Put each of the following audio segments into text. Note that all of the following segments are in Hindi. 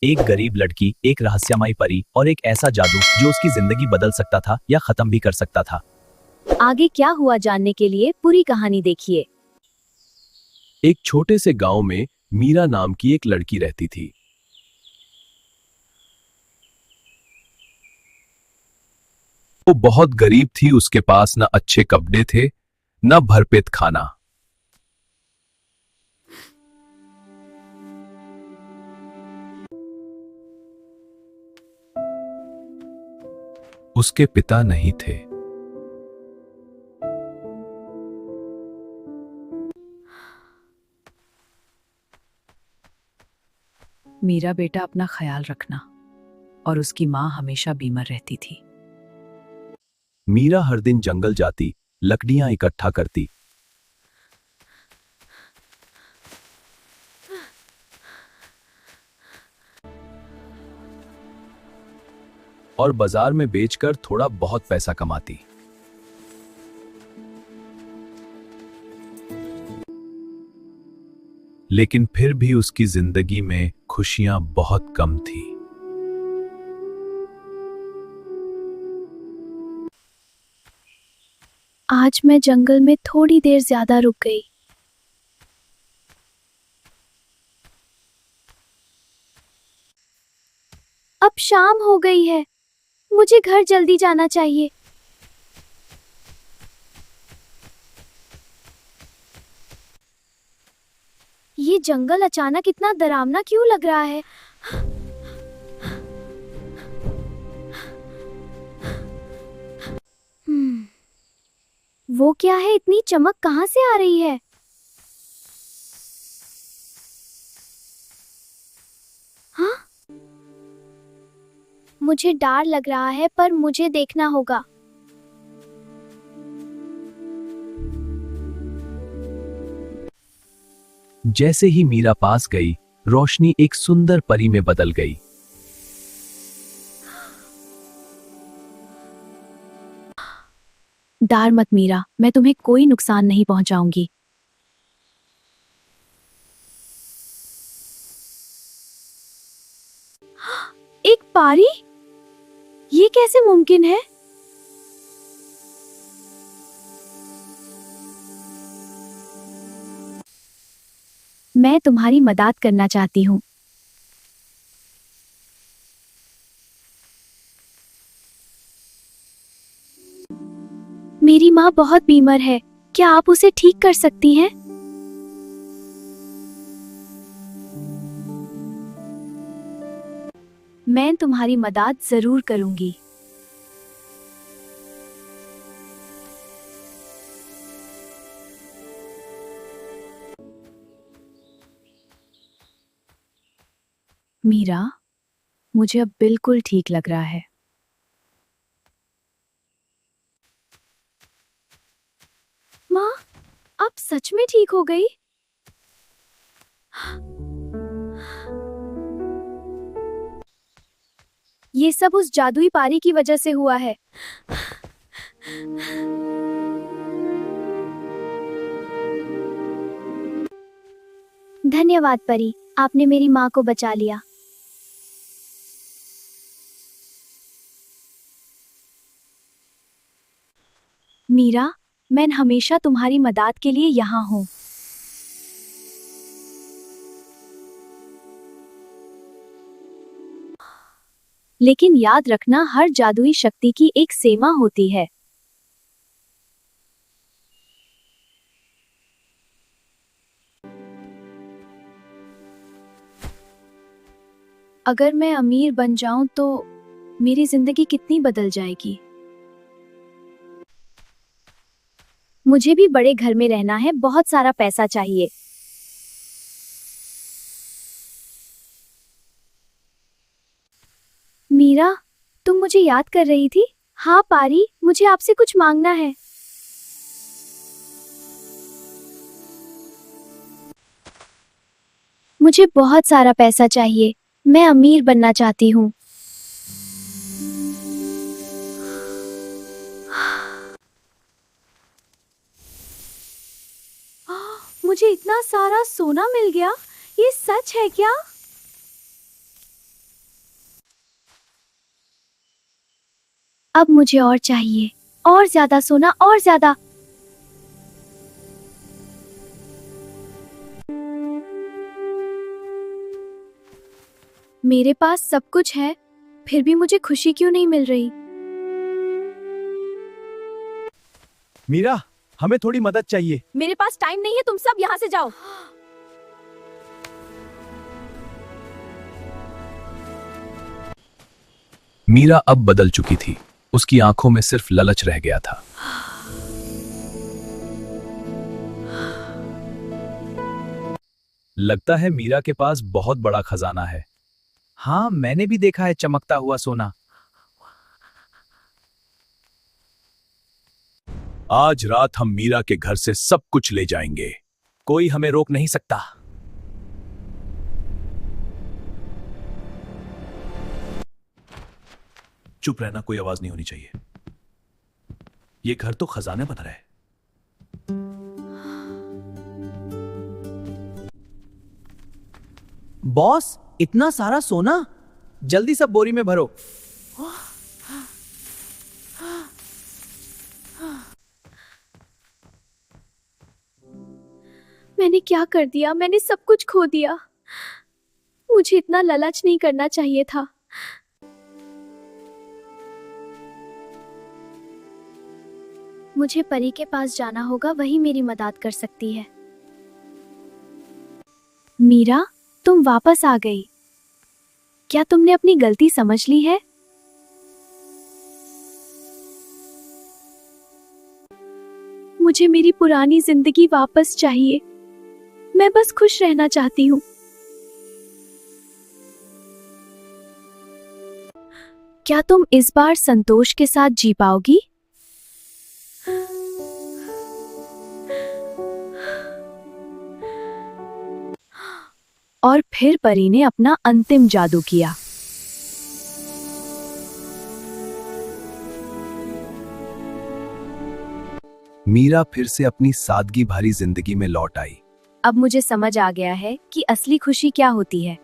एक गरीब लड़की, एक रहस्यमयी परी और एक ऐसा जादू जो उसकी जिंदगी बदल सकता था या खत्म भी कर सकता था। आगे क्या हुआ जानने के लिए पूरी कहानी देखिए। एक छोटे से गांव में मीरा नाम की एक लड़की रहती थी। वो बहुत गरीब थी, उसके पास न अच्छे कपड़े थे न भरपेट खाना। उसके पिता नहीं थे। मीरा बेटा अपना ख्याल रखना। और उसकी माँ हमेशा बीमार रहती थी। मीरा हर दिन जंगल जाती, लकड़ियां इकट्ठा करती और बाजार में बेचकर थोड़ा बहुत पैसा कमाती। लेकिन फिर भी उसकी जिंदगी में खुशियां बहुत कम थी। आज मैं जंगल में थोड़ी देर ज्यादा रुक गई। अब शाम हो गई है, मुझे घर जल्दी जाना चाहिए। ये जंगल अचानक इतना डरावना क्यों लग रहा है? वो क्या है? इतनी चमक कहाँ से आ रही है? हाँ? मुझे डर लग रहा है, पर मुझे देखना होगा। जैसे ही मीरा पास गई, रोशनी एक सुंदर परी में बदल गई। डर मत मीरा, मैं तुम्हें कोई नुकसान नहीं पहुंचाऊंगी। एक पारी? ये कैसे मुमकिन है? मैं तुम्हारी मदद करना चाहती हूँ। मेरी माँ बहुत बीमार है, क्या आप उसे ठीक कर सकती हैं? मैं तुम्हारी मदद जरूर करूंगी। मीरा, मुझे अब बिल्कुल ठीक लग रहा है। माँ, आप सच में ठीक हो गई? ये सब उस जादुई पारी की वजह से हुआ है। धन्यवाद परी, आपने मेरी माँ को बचा लिया। मीरा, मैं हमेशा तुम्हारी मदद के लिए यहाँ हूँ। लेकिन याद रखना, हर जादुई शक्ति की एक सीमा होती है। अगर मैं अमीर बन जाऊं तो मेरी जिंदगी कितनी बदल जाएगी। मुझे भी बड़े घर में रहना है, बहुत सारा पैसा चाहिए। मीरा, तुम मुझे याद कर रही थी? हाँ पारी, मुझे आपसे कुछ मांगना है। मुझे बहुत सारा पैसा चाहिए, मैं अमीर बनना चाहती हूँ। मुझे इतना सारा सोना मिल गया, ये सच है क्या? अब मुझे और चाहिए, और ज्यादा सोना, और ज्यादा। मेरे पास सब कुछ है, फिर भी मुझे खुशी क्यों नहीं मिल रही? मीरा, हमें थोड़ी मदद चाहिए। मेरे पास टाइम नहीं है, तुम सब यहाँ से जाओ। मीरा अब बदल चुकी थी। उसकी आंखों में सिर्फ लालच रह गया था। लगता है मीरा के पास बहुत बड़ा खजाना है। हाँ, मैंने भी देखा है चमकता हुआ सोना। आज रात हम मीरा के घर से सब कुछ ले जाएंगे। कोई हमें रोक नहीं सकता। चुप रहना, कोई आवाज नहीं होनी चाहिए। ये घर तो खजाने बन रहा है। बॉस, इतना सारा सोना, जल्दी सब बोरी में भरो। मैंने क्या कर दिया? मैंने सब कुछ खो दिया। मुझे इतना लालच नहीं करना चाहिए था। मुझे परी के पास जाना होगा, वही मेरी मदद कर सकती है। मीरा, तुम वापस आ गई। क्या तुमने अपनी गलती समझ ली है? मुझे मेरी पुरानी जिंदगी वापस चाहिए। मैं बस खुश रहना चाहती हूँ। क्या तुम इस बार संतोष के साथ जी पाओगी? और फिर परी ने अपना अंतिम जादू किया। मीरा फिर से अपनी सादगी भरी जिंदगी में लौट आई। अब मुझे समझ आ गया है कि असली खुशी क्या होती है।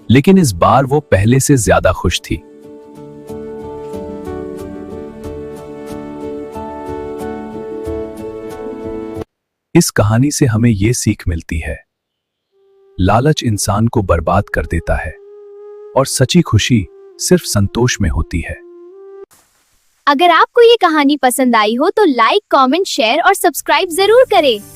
लेकिन इस बार वो पहले से ज्यादा खुश थी। इस कहानी से हमें ये सीख मिलती है, लालच इंसान को बर्बाद कर देता है और सच्ची खुशी सिर्फ संतोष में होती है। अगर आपको ये कहानी पसंद आई हो तो लाइक, कमेंट, शेयर और सब्सक्राइब जरूर करें।